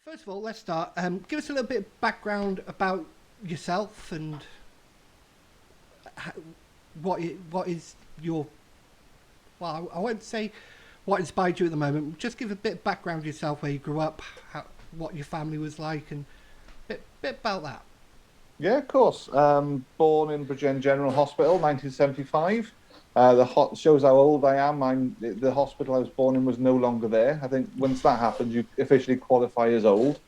First of all, let's start. Give us a little bit of background about yourself and how, what is your. Well, I won't say what inspired you at the moment. Just give a bit of background of yourself, where you grew up, what your family was like, and bit about that. Yeah, of course. Born in Bridgend General Hospital, 1975. Shows how old I am. The hospital I was born in was no longer there. I think once that happens, you officially qualify as old.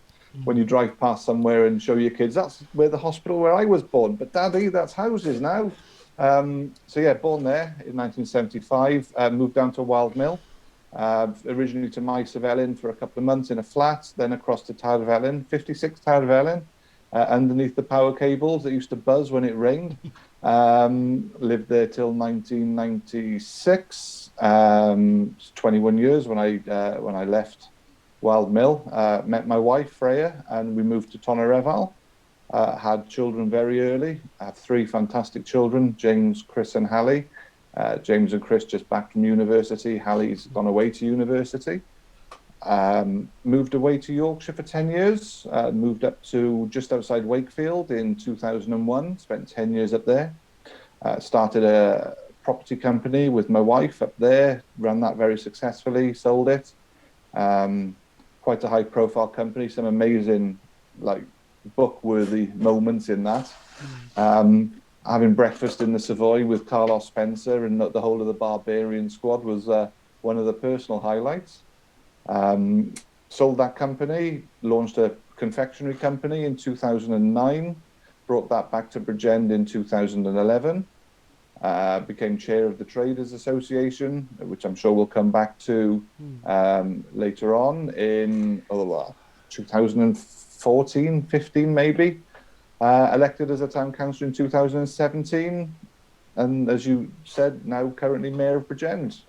When you drive past somewhere and show your kids, that's where the hospital where I was born. But Daddy, that's houses now. So yeah, born there in 1975. Moved down to Wildmill. Originally to my Sefellin for a couple of months in a flat, then across to Tarfellin, 56 Tarfellin, underneath the power cables that used to buzz when it rained. Lived there till 1996. 21 years when I left Wild Mill. Met my wife Freya, and we moved to Tonnereval. Had children very early. I have three fantastic children: James, Chris, and Hallie. James and Chris just back from university. Hallie's gone away to university. Moved away to Yorkshire for 10 years. Moved up to just outside Wakefield in 2001. Spent 10 years up there. Started a property company with my wife up there. Ran that very successfully. Sold it. Quite a high profile company. Some amazing, like, book worthy moments in that. Having breakfast in the Savoy with Carlos Spencer and the whole of the Barbarian squad was one of the personal highlights. Sold that company, launched a confectionery company in 2009, brought that back to Bridgend in 2011, became chair of the Traders Association, which I'm sure we'll come back to later on in 2014, 15 maybe. Elected as a town councillor in 2017, and as you said, now currently mayor of Bridgend.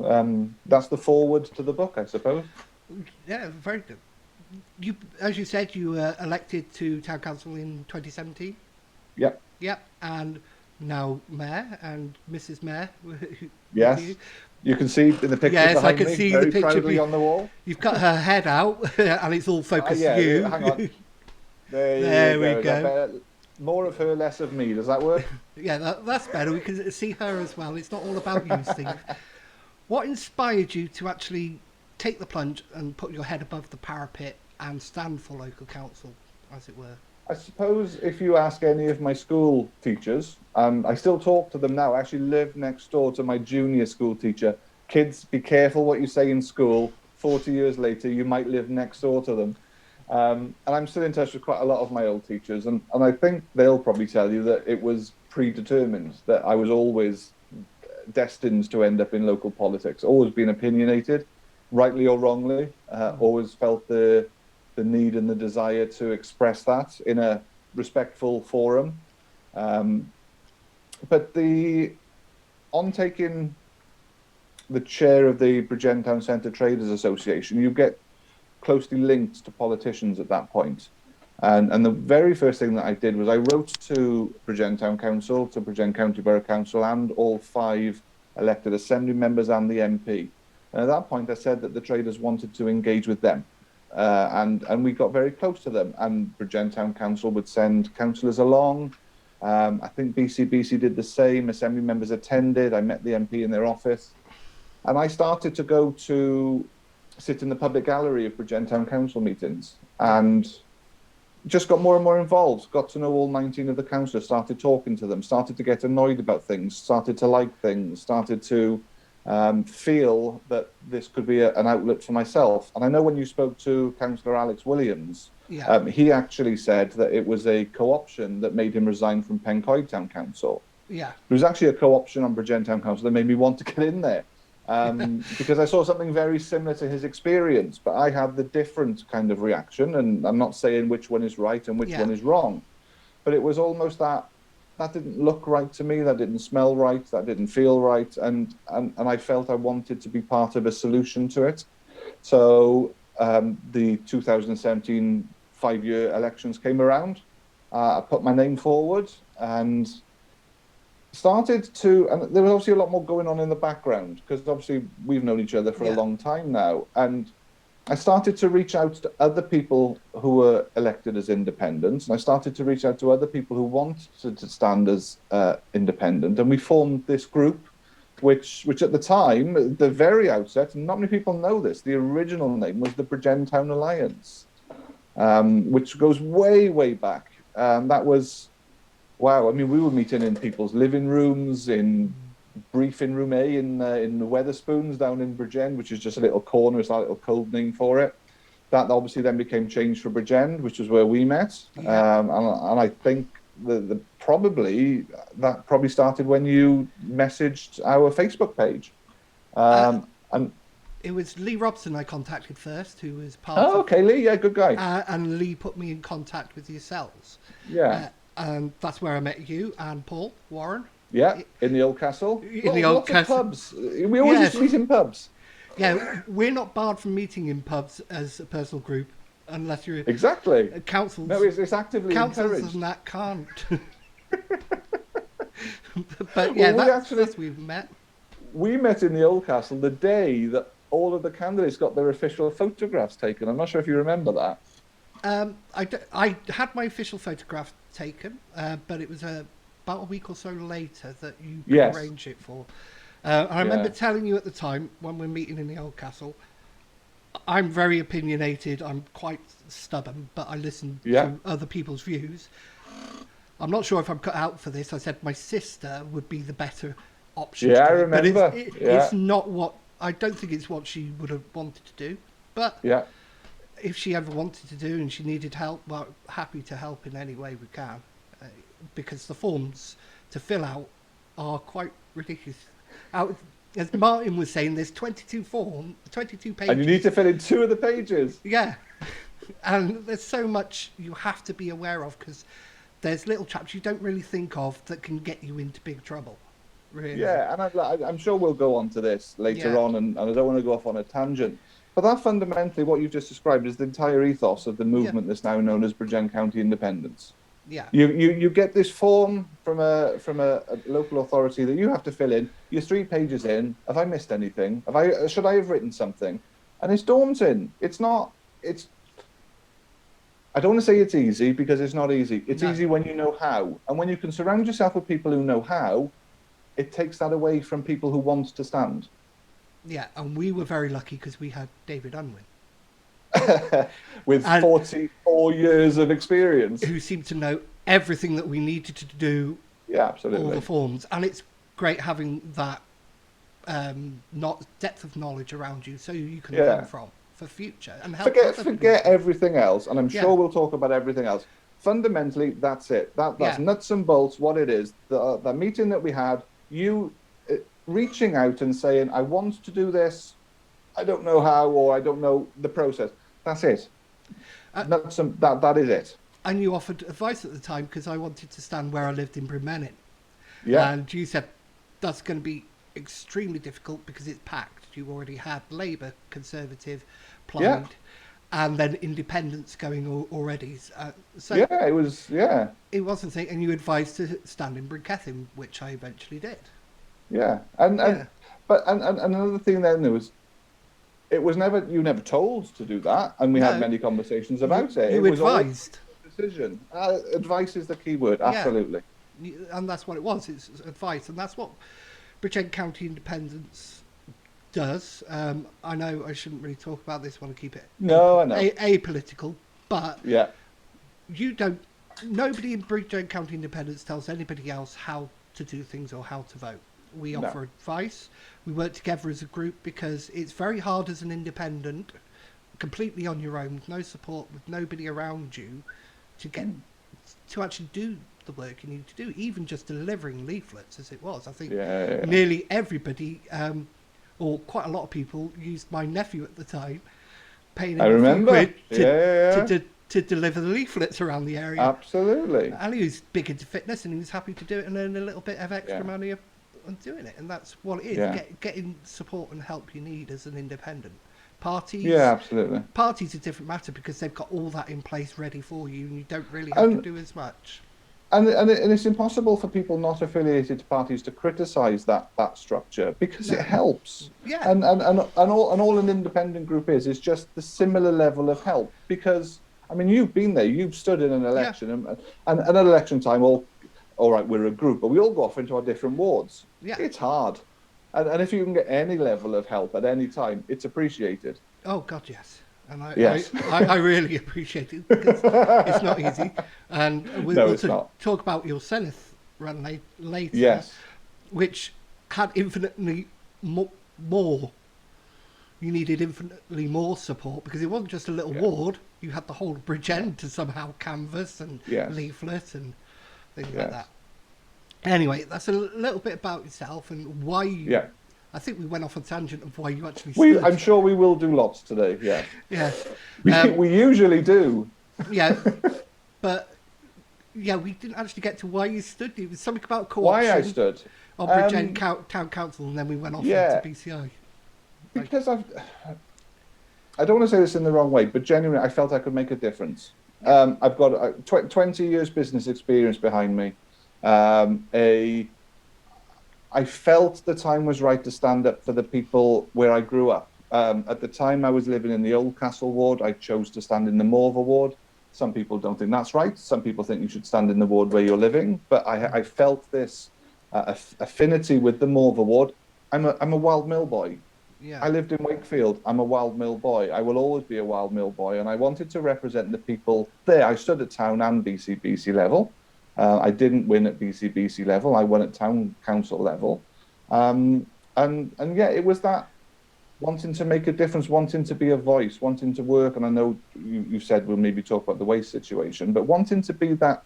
That's the forward to the book, I suppose. Yeah, very good. You, as you said, you were elected to town council in 2017. Yep. Yep, and now mayor and Mrs. Mayor with Yes. you. You can see in the picture Yes, I behind can me, see the very picture. proudly on the wall. You've got her head out, and it's all focused Yeah, you. hang on. There you There we go. Is that go. better? More of her, less of me. Does that work? Yeah, that's better. We can see her as well. It's not all about you, Steve. What inspired you to actually take the plunge and put your head above the parapet and stand for local council, as it were? I suppose if you ask any of my school teachers, I still talk to them now. I actually live next door to my junior school teacher. Kids, be careful what you say in school. 40 years later, you might live next door to them. And I'm still in touch with quite a lot of my old teachers. And I think they'll probably tell you that it was predetermined, that I was always destined to end up in local politics, always been opinionated, rightly or wrongly, always felt the need and the desire to express that in a respectful forum. Um, but on taking the chair of the Bridgend Town Centre Traders Association, you get closely linked to politicians at that point. And the very first thing that I did was I wrote to Bridgend Town Council, to Bridgend County Borough Council, and all five elected assembly members and the MP. And at that point, I said that the traders wanted to engage with them. And we got very close to them. And Bridgend Town Council would send councillors along. I think BC did the same. Assembly members attended. I met the MP in their office. And I started to go to sit in the public gallery of Bridgend Town Council meetings and just got more and more involved, got to know all 19 of the councillors, started talking to them, started to get annoyed about things, started to like things, started to feel that this could be an outlet for myself. And I know when you spoke to Councillor Alex Williams, Yeah. he actually said that it was a co-option that made him resign from Pencoed Town Council. Yeah. There was actually a co-option on Bridgend Town Council that made me want to get in there. Because I saw something very similar to his experience, but I had the different kind of reaction. And I'm not saying which one is right and which Yeah. one is wrong, but it was almost that didn't look right to me, that didn't smell right, that didn't feel right, and I felt I wanted to be part of a solution to it. So the 2017 5-year elections came around. I put my name forward and and there was obviously a lot more going on in the background, because obviously we've known each other for a long time now. And I started to reach out to other people who were elected as independents, and I started to reach out to other people who wanted to stand as independent, and we formed this group, which at the time, the very outset, and not many people know this, the original name was the Bridgend Town Alliance, which goes way, way back. That was, wow, I mean, we were meeting in people's living rooms, in briefing room A in the Weatherspoons down in Bridgend, which is just a little corner, it's a little code name for it. That obviously then became changed for Bridgend, which is where we met. Yeah. And I think the probably that probably started when you messaged our Facebook page. Uh, And it was Lee Robson I contacted first, who was part oh, of, okay, Lee, yeah, good guy. and Lee put me in contact with yourselves. Yeah, And that's where I met you and Paul Warren. yeah, in the old castle. In the old Lots of castle. pubs. We always used to meet in pubs. Yeah, we're not barred from meeting in pubs as a personal group, unless you're Exactly. councils. No, it's actively Councils encouraged. and that can't. But Well, yeah, we that's we've met. We met in the old castle the day that all of the candidates got their official photographs taken. I'm not sure if you remember that. I had my official photograph taken, but it was about a week or so later that you could Yes. arrange it for. I remember Yeah. telling you at the time when we're meeting in the old castle, I'm very opinionated, I'm quite stubborn, but I listen Yeah. to other people's views. I'm not sure if I'm cut out for this. I said my sister would be the better option. Yeah, to I do it, but remember. it's not what, I don't think it's what she would have wanted to do. But Yeah. if she ever wanted to do and she needed help, well, happy to help in any way we can. Because the forms to fill out are quite ridiculous. As Martin was saying, there's 22 pages. And you need to fill in 2 of the pages. Yeah. And there's so much you have to be aware of because there's little traps you don't really think of that can get you into big trouble. Really. Yeah, and I'm sure we'll go on to this later Yeah. on, and I don't want to go off on a tangent. But that fundamentally, what you've just described, is the entire ethos of the movement that's now known as Bridgend County Independence. Yeah. You get this form from a local authority that you have to fill in. You're 3 pages in. Have I missed anything? Should I have written something? And it's daunting. It's not. I don't want to say it's easy because it's not easy. It's No. easy when you know how, and when you can surround yourself with people who know how. It takes that away from people who want to stand. Yeah, and we were very lucky because we had David Unwin, With 44 years of experience. who seemed to know everything that we needed to do, Yeah, all absolutely. the forms. And it's great having that not depth of knowledge around you so you can learn from for future and help. Forget everything else, and I'm Yeah. sure we'll talk about everything else. Fundamentally, that's it. That's nuts and bolts what it is. The meeting that we had, you reaching out and saying, I want to do this, I don't know how, or I don't know the process. That's it. That is it. And you offered advice at the time because I wanted to stand where I lived in Brynmenyn. Yeah. And you said that's going to be extremely difficult because it's packed. You already had Labour, Conservative, Plaid, and then Independents going already. So it was. Yeah. it wasn't thing, and you advised to stand in Brinkethin, which I eventually did. Yeah, but another thing then was, it was never told to do that, and we had many conversations about it. You It was advised. always a decision. Advice is the key word. Yeah. Absolutely. And that's what it was. It's advice, and that's what Bridgend County Independence does. I know I shouldn't really talk about this. Want to keep it No, I know. apolitical, but Yeah. you don't. Nobody in Bridgend County Independence tells anybody else how to do things or how to vote. We offer advice. We work together as a group because it's very hard as an independent, completely on your own, with no support, with nobody around you, to actually do the work you need to do. Even just delivering leaflets, as it was, I think nearly everybody, or quite a lot of people, used my nephew at the time, paying him a few quid to deliver the leaflets around the area. Absolutely. And he was big into fitness, and he was happy to do it and earn a little bit of extra money on doing it. And that's what it is: getting support and help you need as an independent. Parties, absolutely. Parties are a different matter because they've got all that in place ready for you, and you don't really have to do as much. and it's impossible for people not affiliated to parties to criticise that structure because it helps. Yeah. And all an independent group is just the similar level of help. Because I mean, you've been there, you've stood in an election, and at election time, all right, we're a group, but we all go off into our different wards. Yeah. It's hard, and if you can get any level of help at any time, it's appreciated. Oh God, yes. And Yes. I really appreciate it because it's not easy. And No, we'll it's not. talk about your Senate run later, Yes. which had infinitely more. You needed infinitely more support because it wasn't just a little ward. You had the whole bridge end to somehow canvass and leaflet and things like that. Anyway, that's a little bit about yourself and why you... Yeah. I think we went off a tangent of why you actually stood. I'm sure we will do lots today, yeah. Yes. We usually do. Yeah, but yeah, we didn't actually get to why you stood. It was something about co-option. Why I stood? On Bridge End Town Council, and then we went off into BCI. Because I don't want to say this in the wrong way, but genuinely, I felt I could make a difference. I've got 20 years business experience behind me. I felt the time was right to stand up for the people where I grew up. At the time, I was living in the Old Castle ward. I chose to stand in the Morva ward. Some people don't think that's right. Some people think you should stand in the ward where you're living. But I felt this affinity with the Morva ward. I'm a Wild Mill boy. Yeah. I lived in Wakefield. I'm a Wild Mill boy. I will always be a Wild Mill boy. And I wanted to represent the people there. I stood at town and BC level. I didn't win at BC level. I won at town council level. And yeah, it was that wanting to make a difference, wanting to be a voice, wanting to work. And I know you said we'll maybe talk about the waste situation, but wanting to be that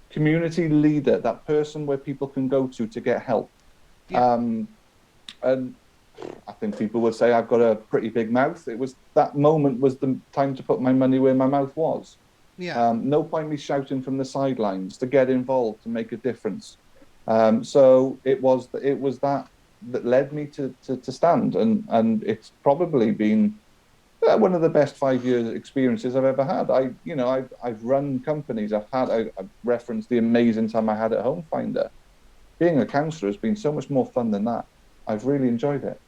community leader, that person where people can go to get help. Yeah. And I think people would say I've got a pretty big mouth. It was that moment was the time to put my money where my mouth was. Yeah. No point me shouting from the sidelines to get involved, to make a difference. So it was that led me to stand, and it's probably been one of the best 5 years experiences I've ever had. I've run companies. I've referenced the amazing time I had at Home Finder. Being a counsellor has been so much more fun than that. I've really enjoyed it.